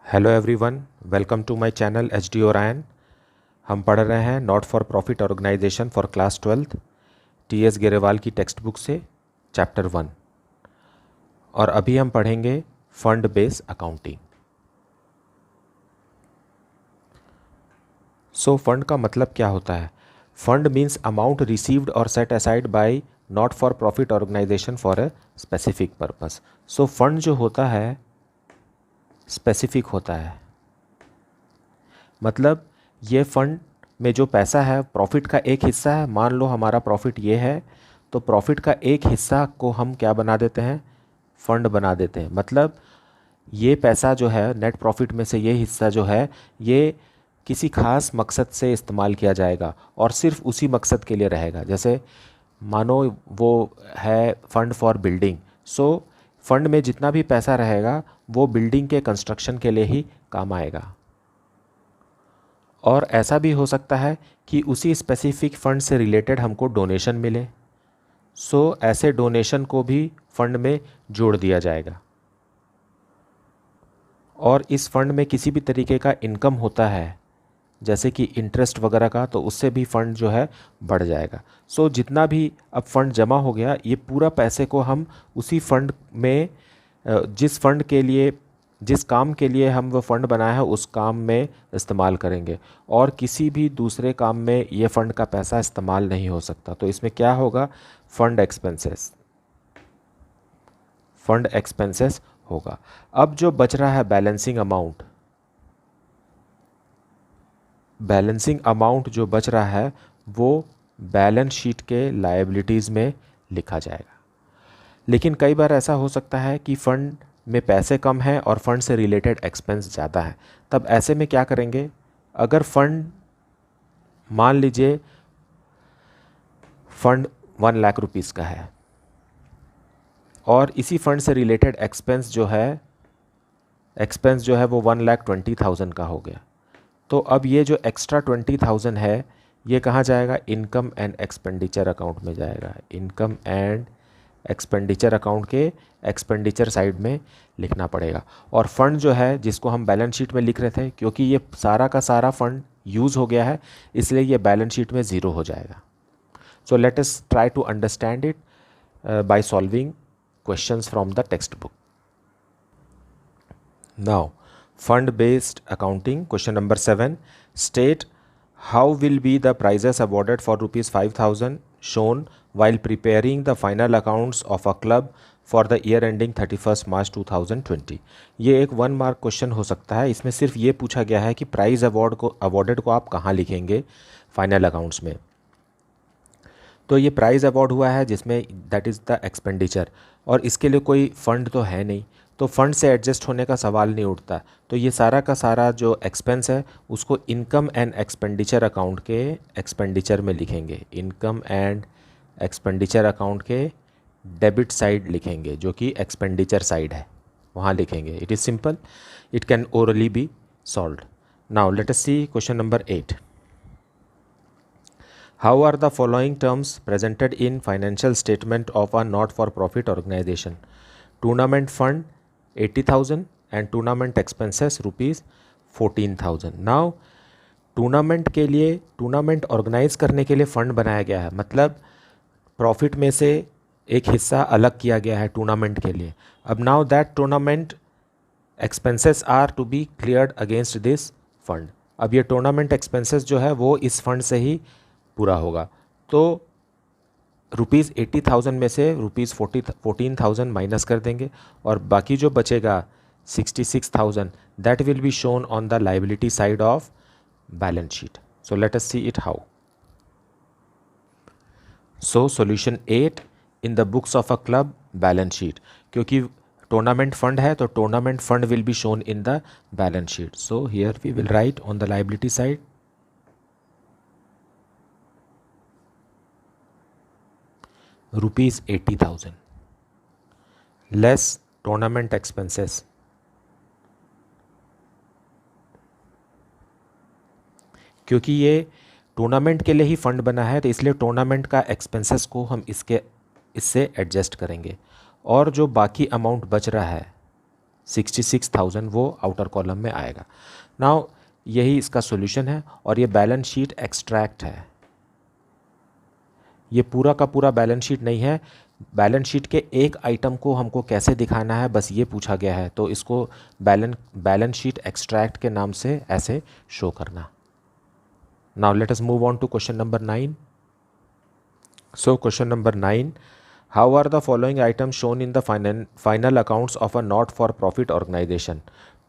Hello everyone, welcome to my channel H D Orion. हम पढ़ रहे हैं not for profit organisation for class 12 T S Grewal की text book से chapter 1। और अभी हम पढ़ेंगे fund base accounting. So fund का मतलब क्या होता है? फंड मीन्स अमाउंट रिसीव्ड और set aside by not for profit organisation for a specific purpose. So fund जो होता है स्पेसिफिक होता है, मतलब ये फंड में जो पैसा है प्रॉफिट का एक हिस्सा है। मान लो हमारा प्रॉफिट ये है, तो प्रॉफिट का एक हिस्सा को हम क्या बना देते हैं? फंड बना देते हैं। मतलब ये पैसा जो है नेट प्रॉफिट में से ये हिस्सा जो है ये किसी खास मकसद से इस्तेमाल किया जाएगा और सिर्फ उसी मकसद के लिए रहेगा। जैसे मानो वो है fund for building, so fund में जितना भी पैसा रहेगा वो बिल्डिंग के कंस्ट्रक्शन के लिए ही काम आएगा। और ऐसा भी हो सकता है कि उसी स्पेसिफिक फंड से रिलेटेड हमको डोनेशन मिले, सो ऐसे डोनेशन को भी फंड में जोड़ दिया जाएगा। और इस फंड में किसी भी तरीके का इनकम होता है जैसे कि इंटरेस्ट वगैरह का, तो उससे भी फंड जो है बढ़ जाएगा। सो जितना भी अब फंड जमा हो गया, ये पूरा पैसे को हम उसी फंड में जिस फंड के लिए जिस काम के लिए हम वो फंड बनाया है उस काम में इस्तेमाल करेंगे, और किसी भी दूसरे काम में ये फंड का पैसा इस्तेमाल नहीं हो सकता। तो इसमें क्या होगा? फंड एक्सपेंसेस होगा। अब जो बच रहा है बैलेंसिंग अमाउंट जो बच रहा है वो बैलेंस शीट के लायबिलिटीज़ में लिखा जाएगा। लेकिन कई बार ऐसा हो सकता है कि फ़ंड में पैसे कम हैं और फंड से रिलेटेड एक्सपेंस ज़्यादा है। तब ऐसे में क्या करेंगे? अगर फंड मान लीजिए फंड 1 लाख रुपीस का है और इसी फंड से रिलेटेड एक्सपेंस जो है वो 1,20,000 का हो गया, तो अब ये जो एक्स्ट्रा 20,000 है ये कहाँ जाएगा? इनकम एंड एक्सपेंडिचर अकाउंट में जाएगा। इनकम एंड एक्सपेंडिचर अकाउंट के एक्सपेंडिचर साइड में लिखना पड़ेगा। और फंड जो है जिसको हम बैलेंस शीट में लिख रहे थे, क्योंकि ये सारा का सारा फंड यूज़ हो गया है इसलिए ये बैलेंस शीट में ज़ीरो हो जाएगा। So let us try to understand it by solving questions from the text book. Now fund based accounting, question number 7, state how will be the prizes awarded for rupees 5,000 shown while preparing the final accounts of a club for the year ending 31st March 2020। ये एक 1 mark question हो सकता है। इसमें सिर्फ ये पूछा गया है कि प्राइज अवॉर्डेड को आप कहाँ लिखेंगे फाइनल अकाउंट्स में। तो ये प्राइज़ अवार्ड हुआ है जिसमें दैट इज़ द एक्सपेंडिचर, और इसके लिए कोई फ़ंड तो है नहीं, तो फंड से एडजस्ट होने का सवाल नहीं उठता। तो ये सारा का सारा जो एक्सपेंस है उसको इनकम एंड एक्सपेंडिचर अकाउंट के एक्सपेंडिचर में लिखेंगे। इनकम एंड एक्सपेंडिचर अकाउंट के डेबिट साइड लिखेंगे, जो कि एक्सपेंडिचर साइड है, वहाँ लिखेंगे। It is simple, it can orally be solved. Now let us see question number 8। How are the following terms presented in financial statement of a not-for-profit organization? Tournament fund 80,000 and tournament expenses rupees 14,000. Now tournament के लिए, tournament organise करने के लिए fund बनाया गया है, मतलब profit में से एक हिस्सा अलग किया गया है टूर्नामेंट के लिए। अब now that tournament expenses are to be cleared against this fund. अब ये टूर्नामेंट एक्सपेंसेस जो है वो इस फंड से ही पूरा होगा। तो रुपीज़ 80,000 में से रुपीज़ 14,000 माइनस कर देंगे और बाकी जो बचेगा 66,000 that will be shown on the liability side of balance sheet. So let us see it how. So solution 8 in the books of a club balance sheet, क्योंकि टूर्नामेंट फंड है तो tournament fund will be shown in the balance sheet. So here we will write on the liability side rupees 80,000 less tournament expenses, क्योंकि ये tournament के लिए ही fund बना है तो इसलिए टूर्नामेंट का एक्सपेंसेस को हम इससे एडजस्ट करेंगे। और जो बाकी अमाउंट बच रहा है 66,000 वो आउटर कॉलम में आएगा। नाउ यही इसका सॉल्यूशन है और ये बैलेंस शीट एक्सट्रैक्ट है। ये पूरा का पूरा बैलेंस शीट नहीं है, बैलेंस शीट के एक आइटम को हमको कैसे दिखाना है बस ये पूछा गया है, तो इसको बैलेंस शीट एक्सट्रैक्ट के नाम से ऐसे शो करना। Now let us move on to question number 9। So question number 9, how are the following items shown in the final accounts of a not for profit organisation?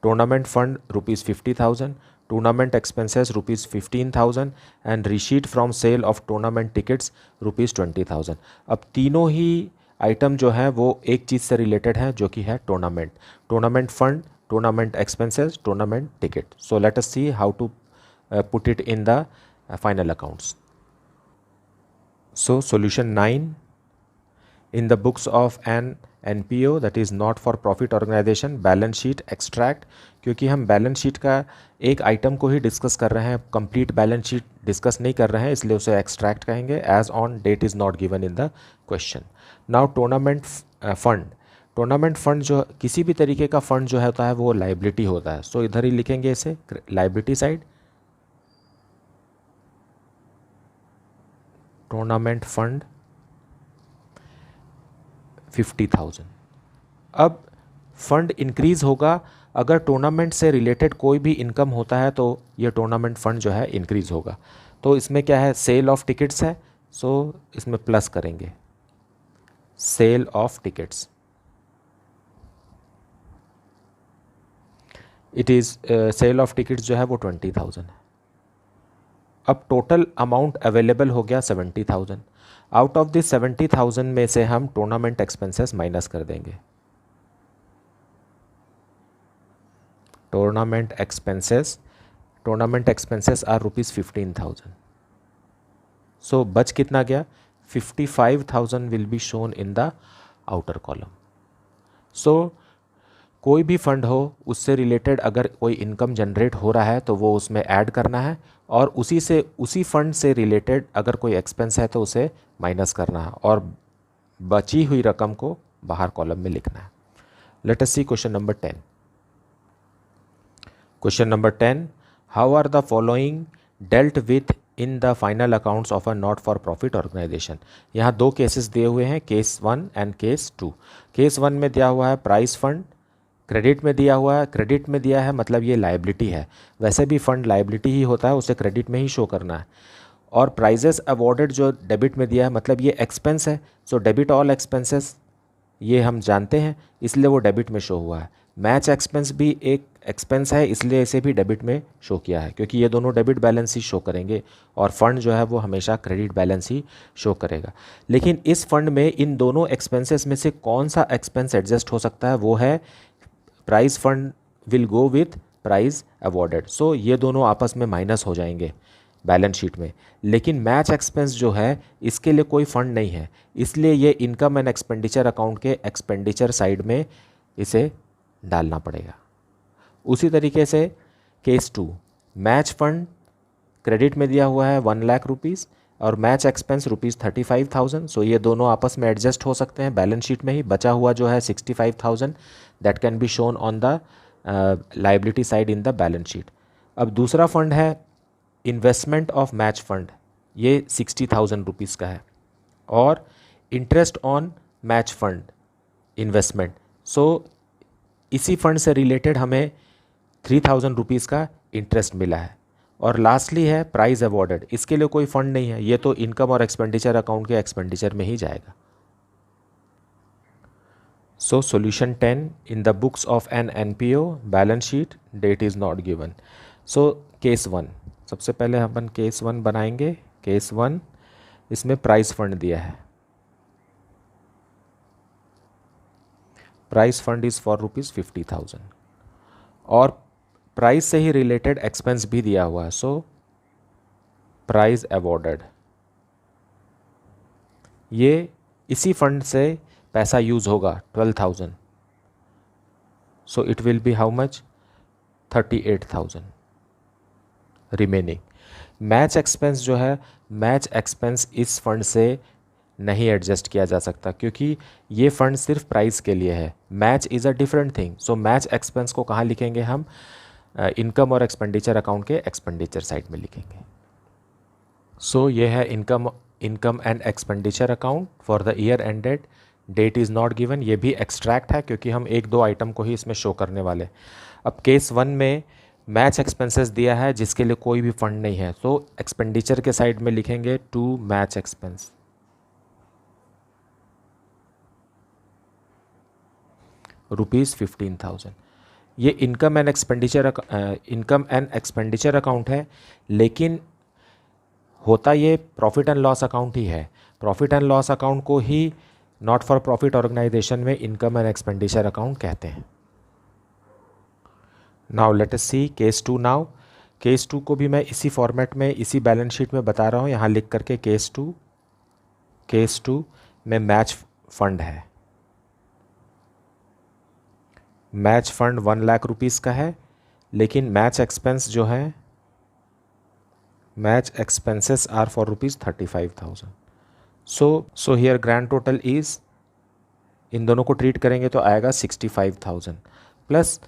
Tournament fund ₹50,000, tournament expenses ₹15,000 and receipt from sale of tournament tickets ₹20,000। अब तीनों ही item जो है वो एक चीज़ से related है जो कि है tournament fund, tournament expenses, tournament ticket. So let us see how to put it in the final accounts. So solution 9, in the books of an NPO that is not for profit organization, balance sheet extract, क्योंकि हम balance sheet का एक item को ही discuss कर रहे हैं, complete balance sheet discuss नहीं कर रहे हैं, इसलिए उसे एक्सट्रैक्ट कहेंगे। As on date is not given in the question. Now tournament fund जो किसी भी तरीके का फंड जो होता है वो लाइबिलिटी होता है, सो इधर ही लिखेंगे इसे लाइबिलिटी साइड। Tournament fund 50,000। अब फंड इंक्रीज होगा अगर टूर्नामेंट से रिलेटेड कोई भी इनकम होता है, तो ये टूर्नामेंट फंड जो है इंक्रीज होगा। तो इसमें क्या है, सेल ऑफ टिकट्स है, सो इसमें प्लस करेंगे sale of tickets. It is sale of tickets जो है वो 20,000 है। अब टोटल अमाउंट अवेलेबल हो गया 70,000। आउट ऑफ दिस 70,000 में से हम टूर्नामेंट एक्सपेंसेस माइनस कर देंगे। Tournament expenses are ₹15,000। सो बच कितना गया, 55,000 will be shown in the outer column. So कोई भी फंड हो उससे रिलेटेड अगर कोई इनकम जनरेट हो रहा है तो वो उसमें ऐड करना है, और उसी फंड से रिलेटेड अगर कोई एक्सपेंस है तो उसे माइनस करना है, और बची हुई रकम को बाहर कॉलम में लिखना है। Let us see question number 10। Question number 10, how are the following dealt with in the final accounts of a not for profit organisation? यहाँ दो केसेस दिए हुए हैं, केस 1 एंड केस 2। केस 1 में दिया हुआ है प्राइस फंड, क्रेडिट में दिया हुआ है, क्रेडिट में दिया है मतलब ये लायबिलिटी है, वैसे भी फंड लायबिलिटी ही होता है, उसे क्रेडिट में ही शो करना है। और प्राइजेस अवॉर्डेड जो डेबिट में दिया है मतलब ये एक्सपेंस है, सो डेबिट ऑल एक्सपेंसेस ये हम जानते हैं, इसलिए वो डेबिट में शो हुआ है। मैच एक्सपेंस भी एक एक्सपेंस है, इसलिए इसे भी डेबिट में शो किया है, क्योंकि ये दोनों डेबिट बैलेंस ही शो करेंगे, और फंड जो है वो हमेशा क्रेडिट बैलेंस ही शो करेगा। लेकिन इस फंड में इन दोनों एक्सपेंसेस में से कौन सा एक्सपेंस एडजस्ट हो सकता है, वो है prize fund will go with prize awarded. So ये दोनों आपस में माइनस हो जाएंगे बैलेंस शीट में। लेकिन मैच एक्सपेंस जो है इसके लिए कोई फंड नहीं है, इसलिए ये इनकम एंड एक्सपेंडिचर अकाउंट के एक्सपेंडिचर साइड में इसे डालना पड़ेगा। उसी तरीके से केस 2, मैच फंड क्रेडिट में दिया हुआ है 1 लाख रुपीज़ और मैच एक्सपेंस ₹35,000। सो ये दोनों आपस में एडजस्ट हो सकते हैं बैलेंस शीट में ही। बचा हुआ जो है 65,000 that can be shown on the liability side in the balance sheet. अब दूसरा फंड है इन्वेस्टमेंट ऑफ मैच फंड, ये 60,000 रुपीज़ का है, और interest on match fund investment. So इसी फंड से रिलेटेड हमें 3,000 रुपीज़ का इंटरेस्ट मिला है। और लास्टली है प्राइज अवॉर्डेड, इसके लिए कोई फंड नहीं है, ये तो इनकम और एक्सपेंडिचर अकाउंट के एक्सपेंडिचर में ही जाएगा। So solution 10, in the books of an NPO balance sheet date is not given. So case 1, सबसे पहले अपन केस 1 बनाएंगे। केस 1, इसमें प्राइस फंड दिया है, प्राइस फंड इज़ फॉर ₹50,000, और प्राइस से ही रिलेटेड एक्सपेंस भी दिया हुआ है, सो प्राइस अवॉर्डेड। ये इसी फंड से पैसा यूज़ होगा 12,000, so it will B how much, 38,000 remaining. Match expense जो है, मैच एक्सपेंस इस फंड से नहीं एडजस्ट किया जा सकता, क्योंकि ये फंड सिर्फ प्राइस के लिए है। Match is a different thing. So match expense को कहाँ लिखेंगे हम? इनकम और एक्सपेंडिचर अकाउंट के एक्सपेंडिचर साइड में लिखेंगे। सो ये है income and expenditure account for the year ended, date is not given. ये भी एक्सट्रैक्ट है क्योंकि हम एक दो आइटम को ही इसमें शो करने वाले। अब केस 1 में मैच एक्सपेंसेस दिया है जिसके लिए कोई भी फंड नहीं है, तो एक्सपेंडिचर के साइड में लिखेंगे टू मैच एक्सपेंस, ₹15,000। ये इनकम एंड एक्सपेंडिचर अकाउंट है, लेकिन होता ये प्रॉफिट एंड लॉस अकाउंट ही है। प्रॉफिट एंड लॉस अकाउंट को ही नॉट फॉर प्रॉफिट ऑर्गेनाइजेशन में इनकम एंड एक्सपेंडिचर अकाउंट कहते हैं। नाउ लेट अस सी केस 2 नाउ। केस 2 को भी मैं इसी फॉर्मेट में, इसी बैलेंस शीट में बता रहा हूँ, यहाँ लिख करके केस 2 में मैच फंड है। मैच फंड 1 लाख रुपीज़ का है, लेकिन मैच एक्सपेंस जो है, match expenses are for ₹35,000। So here grand total is, इन दोनों को ट्रीट करेंगे तो आएगा 65,000 प्लस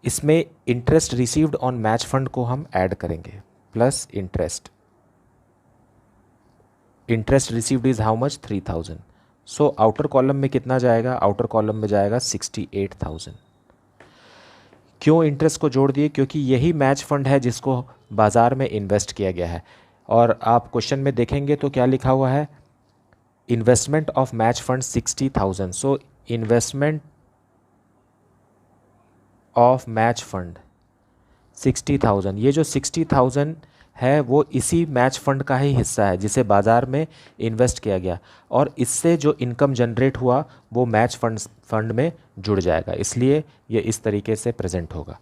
इसमें interest received on match fund को हम ऐड करेंगे, plus interest received is how much? 3,000। So outer column में कितना जाएगा? आउटर कॉलम में जाएगा 68,000। क्यों इंटरेस्ट को जोड़ दिए? क्योंकि यही मैच फंड है जिसको बाज़ार में इन्वेस्ट किया गया है। और आप क्वेश्चन में देखेंगे तो क्या लिखा हुआ है? Investment of match fund 60,000। So investment of match fund 60,000। ये जो 60,000 है वो इसी मैच फंड का ही हिस्सा है जिसे बाज़ार में इन्वेस्ट किया गया, और इससे जो इनकम जनरेट हुआ वो मैच फंड में जुड़ जाएगा, इसलिए ये इस तरीके से प्रेजेंट होगा।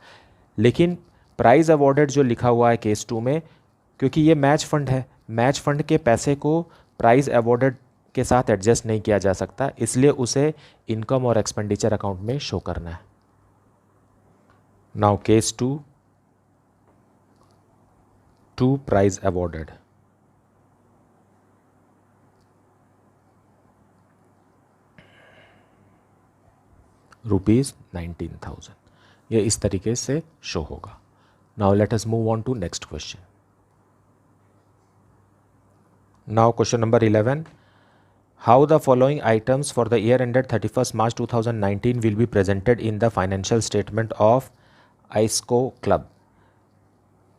लेकिन प्राइज़ अवॉर्डेड जो लिखा हुआ है केस 2 में, क्योंकि ये मैच फंड है, मैच फंड के पैसे को प्राइज़ अवॉर्डेड के साथ एडजस्ट नहीं किया जा सकता, इसलिए उसे इनकम और एक्सपेंडिचर अकाउंट में शो करना है। Now case 2 prize awarded, ₹19,000। ये इस तरीके से शो होगा। Now let us move on to next question. Now question number 11, how the following items for the year ended 31 March 2019 will be presented in the financial statement of Aisco club.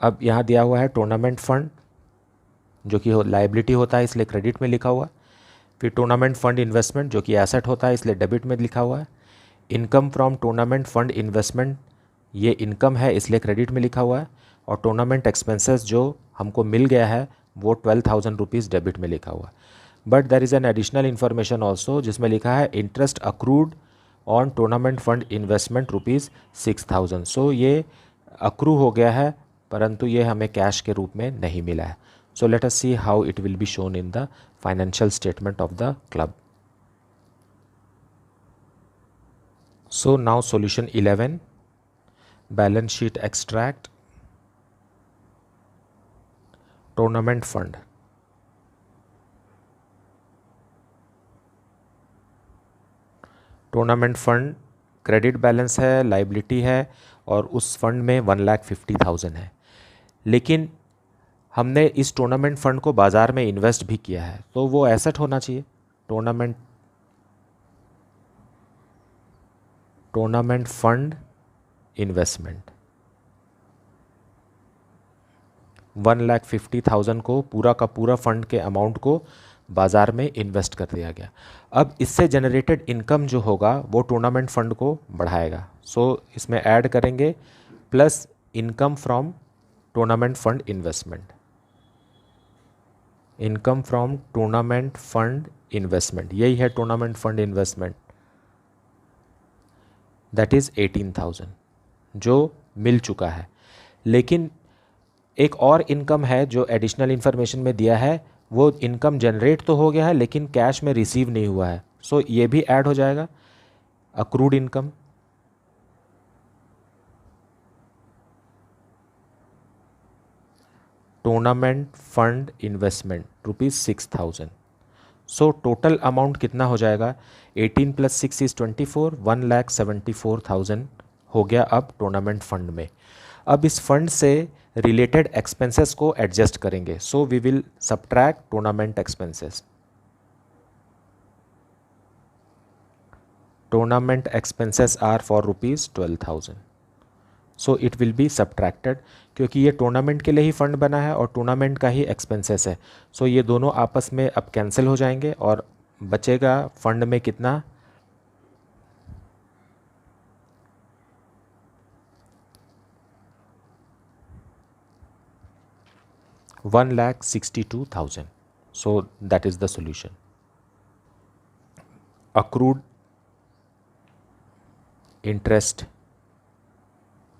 अब यहाँ दिया हुआ है tournament fund, जो कि liability होता है इसलिए क्रेडिट में लिखा हुआ है। फिर टूर्नामेंट फंड इन्वेस्टमेंट जो कि एसेट होता है इसलिए डेबिट में लिखा हुआ है। Income from tournament fund investment, ये इनकम है इसलिए क्रेडिट में लिखा हुआ है। और टूर्नामेंट एक्सपेंसेस जो हमको मिल गया है वो 12,000 रुपीज़ डेबिट में लिखा हुआ है। But there is an additional information also जिसमें लिखा है interest accrued on tournament fund investment ₹6,000। सो ये अक्रू हो गया है, परंतु ये हमें कैश के रूप में नहीं मिला है। सो let us see how it will be shown in the financial statement of the club. So now solution 11, balance sheet extract, tournament fund। Tournament fund credit balance है, लाइबिलिटी है, और उस फंड में 1,50,000 है। लेकिन हमने इस टूर्नामेंट फंड को बाज़ार में इन्वेस्ट भी किया है, तो वो एसेट होना चाहिए। टूर्नामेंट फंड इन्वेस्टमेंट 1,50,000 को, पूरा का पूरा फंड के अमाउंट को बाज़ार में इन्वेस्ट कर दिया गया। अब इससे जनरेटेड इनकम जो होगा वो टूर्नामेंट फंड को बढ़ाएगा। सो इसमें ऐड करेंगे plus income from tournament fund investment, income from tournament fund investment, यही है tournament fund investment, that is 18,000 जो मिल चुका है। लेकिन एक और इनकम है जो एडिशनल इन्फॉर्मेशन में दिया है, वो इनकम जनरेट तो हो गया है लेकिन कैश में रिसीव नहीं हुआ है। सो ये भी ऐड हो जाएगा, accrued income. Tournament fund investment ₹6,000। So total amount कितना हो जाएगा, 18 + 6 = 24, 1,74,000 हो गया अब टूर्नामेंट फंड में। अब इस फंड से रिलेटेड एक्सपेंसेस को एडजस्ट करेंगे। So we will subtract tournament expenses. Tournament expenses are for ₹12,000। So it will be subtracted, क्योंकि ये टूर्नामेंट के लिए ही फंड बना है और टूर्नामेंट का ही एक्सपेंसेस है। सो ये दोनों आपस में अब कैंसिल हो जाएंगे और बचेगा फंड में कितना, 1,62,000. So that is the solution. Accrued interest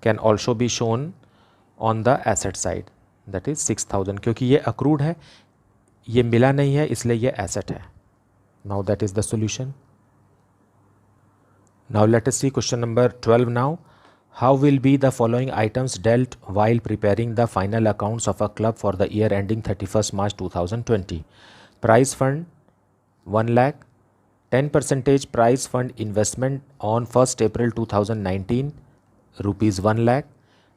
can also be shown on the asset side, that is 6,000, क्योंकि ये accrued है, ये मिला नहीं है, इसलिए ये asset है. Now that is the solution. Now let us see question number 12 now. How will be the following items dealt while preparing the final accounts of a club for the year ending 31st March 2020? Prize fund 1 lakh, 10% prize fund investment on 1st April 2019 rupees 1 lakh,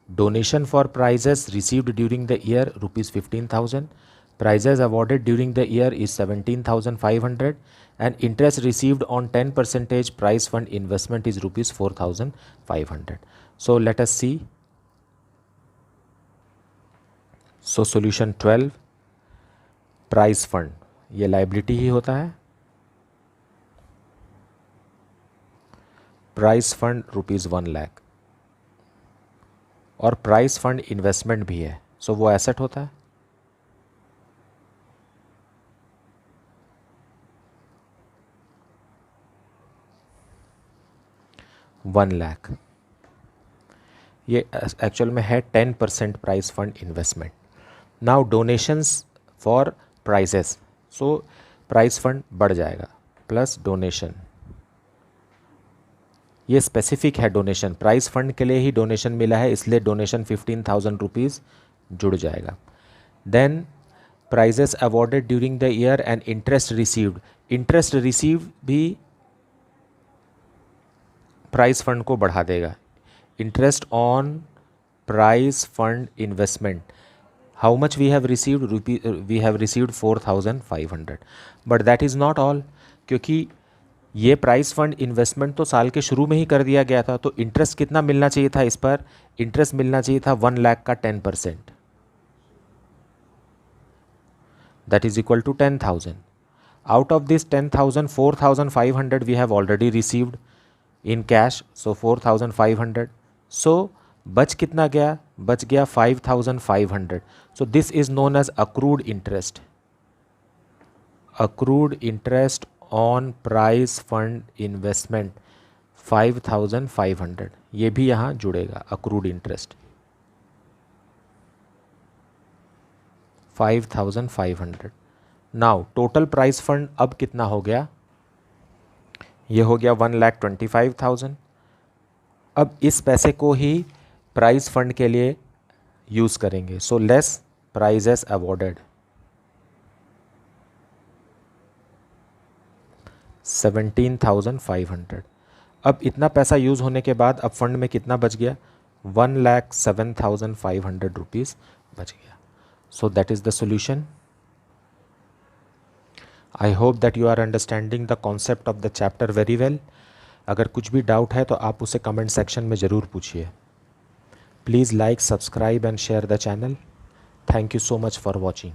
donation for prizes received during the year rupees 15,000, prizes awarded during the year is 17,500, and interest received on 10% prize fund investment is rupees 4,500. So let us see. So solution 12, prize fund, ये liability ही होता है, prize fund rupees 1 lakh, और prize fund investment भी है, so वो asset होता है. $1 lakh, ये एक्चुअल में है 10% prize fund investment. Now donations for prizes, so prize fund बढ़ जाएगा प्लस डोनेशन, ये स्पेसिफिक है डोनेशन, प्राइज फंड के लिए ही डोनेशन मिला है, इसलिए डोनेशन 15,000 रुपीज़ जुड़ जाएगा. Then prizes awarded during the year and interest received, interest receive भी प्राइज फंड को बढ़ा देगा. Interest on prize fund investment, how much we have received, we have received 4,500, but that is not all, क्योंकि ये prize fund investment तो साल के शुरू में ही कर दिया गया था, तो इंटरेस्ट कितना मिलना चाहिए था, इस पर इंटरेस्ट मिलना चाहिए था 1 लाख का 10%, that is equal to 10,000. Out of this 10,000, 4,500 we have already received in cash, so 4,500. सो बच कितना गया, बच गया 5,500. So this is known as accrued interest. Accrued interest on prize fund investment 5,500, ये भी यहाँ जुड़ेगा, accrued interest 5,500. Now total prize fund अब कितना हो गया, ये हो गया 1,25,000. अब इस पैसे को ही प्राइज फंड के लिए यूज़ करेंगे. So less prices awarded 17,500. अब इतना पैसा यूज़ होने के बाद अब फंड में कितना बच गया, 1,07,500 रुपीज़ बच गया. So that is the solution. I hope that you are understanding the concept of the chapter very well. अगर कुछ भी डाउट है तो आप उसे कमेंट सेक्शन में ज़रूर पूछिए. Please like, subscribe and share the channel. Thank you so much for watching.